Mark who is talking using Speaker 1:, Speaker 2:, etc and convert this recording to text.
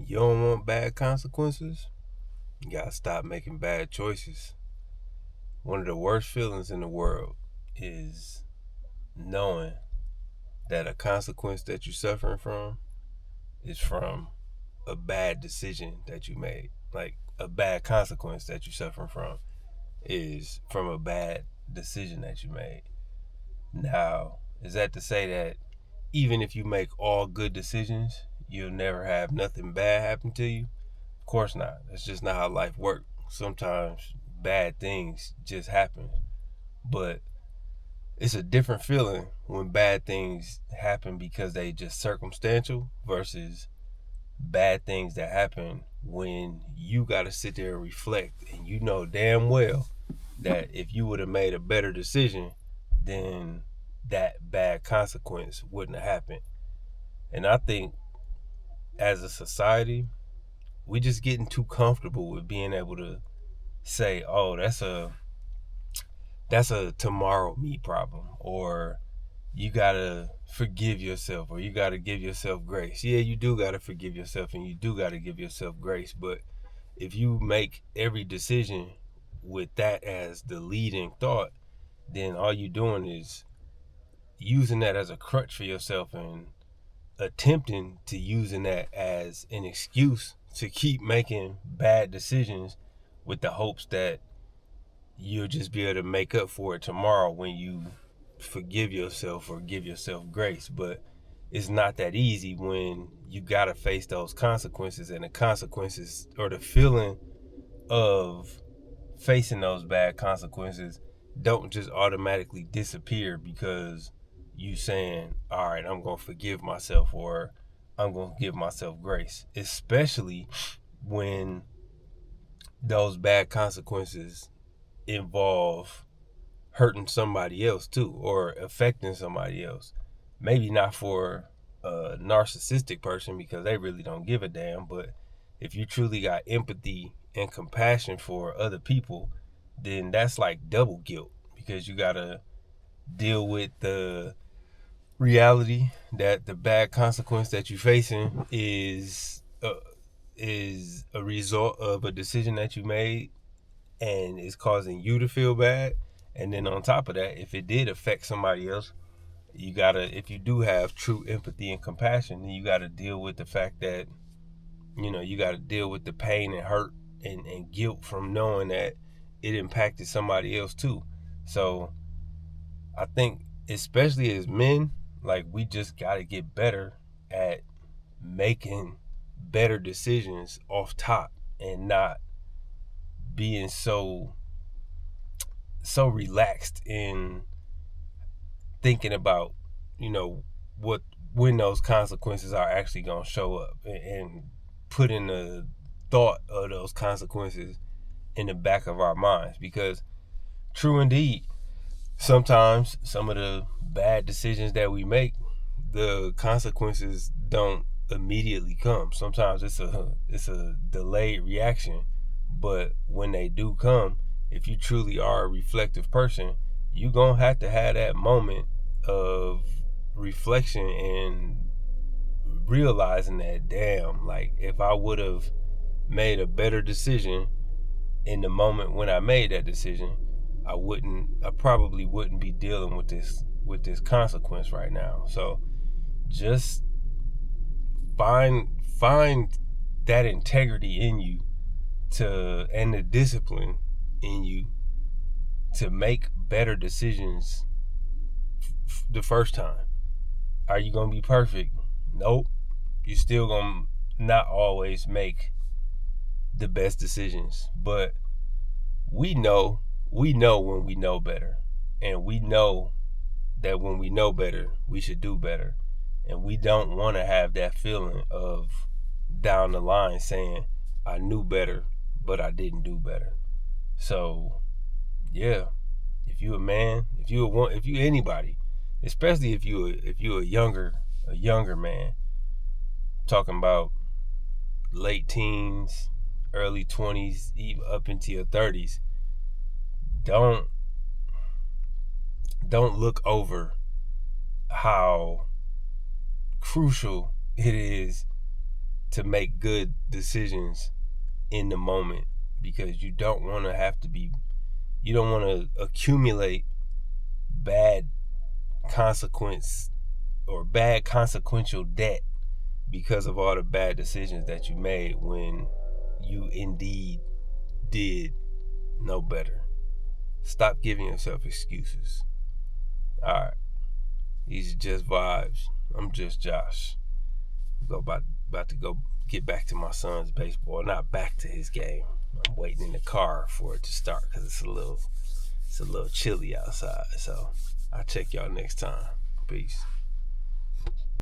Speaker 1: You don't want bad consequences? You gotta stop making bad choices. One of the worst feelings in the world is knowing that a consequence that you're suffering from is from a bad decision that you made. Like a bad consequence that you're suffering from is from a bad decision that you made. Now, is that to say that even if you make all good decisions, you'll never have nothing bad happen to you? Of course not. That's just not how life works. Sometimes bad things just happen. But it's a different feeling when bad things happen because they just circumstantial versus bad things that happen when you got to sit there and reflect and you know damn well that if you would have made a better decision, then that bad consequence wouldn't have happened. And I think as a society, we just getting too comfortable with being able to say, "Oh, that's a tomorrow me problem," or you gotta forgive yourself, or you gotta give yourself grace. Yeah, you do gotta forgive yourself, and you do gotta give yourself grace. But if you make every decision with that as the leading thought, then all you're doing is using that as a crutch for yourself and attempting to using that as an excuse to keep making bad decisions with the hopes that you'll just be able to make up for it tomorrow when you forgive yourself or give yourself grace. But it's not that easy when you gotta face those consequences, and the consequences or the feeling of facing those bad consequences don't just automatically disappear because you saying, all right, I'm gonna forgive myself or I'm gonna give myself grace, especially when those bad consequences involve hurting somebody else too or affecting somebody else. Maybe not for a narcissistic person because they really don't give a damn, but if you truly got empathy and compassion for other people, then that's like double guilt because you got to deal with the reality that the bad consequence that you're facing is a result of a decision that you made and it's causing you to feel bad. And then on top of that, if it did affect somebody else, you gotta, if you do have true empathy and compassion, then you gotta deal with the fact that, you gotta deal with the pain and hurt and guilt from knowing that it impacted somebody else too. So I think, especially as men, like we just gotta get better at making better decisions off top and not being so relaxed in thinking about, you know, what when those consequences are actually going to show up and putting the thought of those consequences in the back of our minds because true indeed, sometimes some of the bad decisions that we make, the consequences don't immediately come. Sometimes it's a delayed reaction, but when they do come, if you truly are a reflective person, you gonna have to have that moment of reflection and realizing that, damn, like if I would have made a better decision in the moment when I made that decision, I probably wouldn't be dealing with this consequence right now. So just find that integrity in you to and the discipline in you to make better decisions the first time. Are you gonna be perfect? Nope. You still gonna not always make the best decisions, but we know when we know better, and we know that when we know better, we should do better, and we don't want to have that feeling of down the line saying I knew better, but I didn't do better. So yeah, if you a man, if you anybody, especially if you a younger man, talking about late teens, early 20s, even up into your 30s, don't don't look over how crucial it is to make good decisions in the moment, because you don't want to accumulate bad consequential debt because of all the bad decisions that you made when you indeed did know better. Stop giving yourself excuses. Alright. These are just vibes. I'm just Josh. About to go get back to my son's baseball. Not back to his game. I'm waiting in the car for it to start because it's a little chilly outside. So I'll check y'all next time. Peace.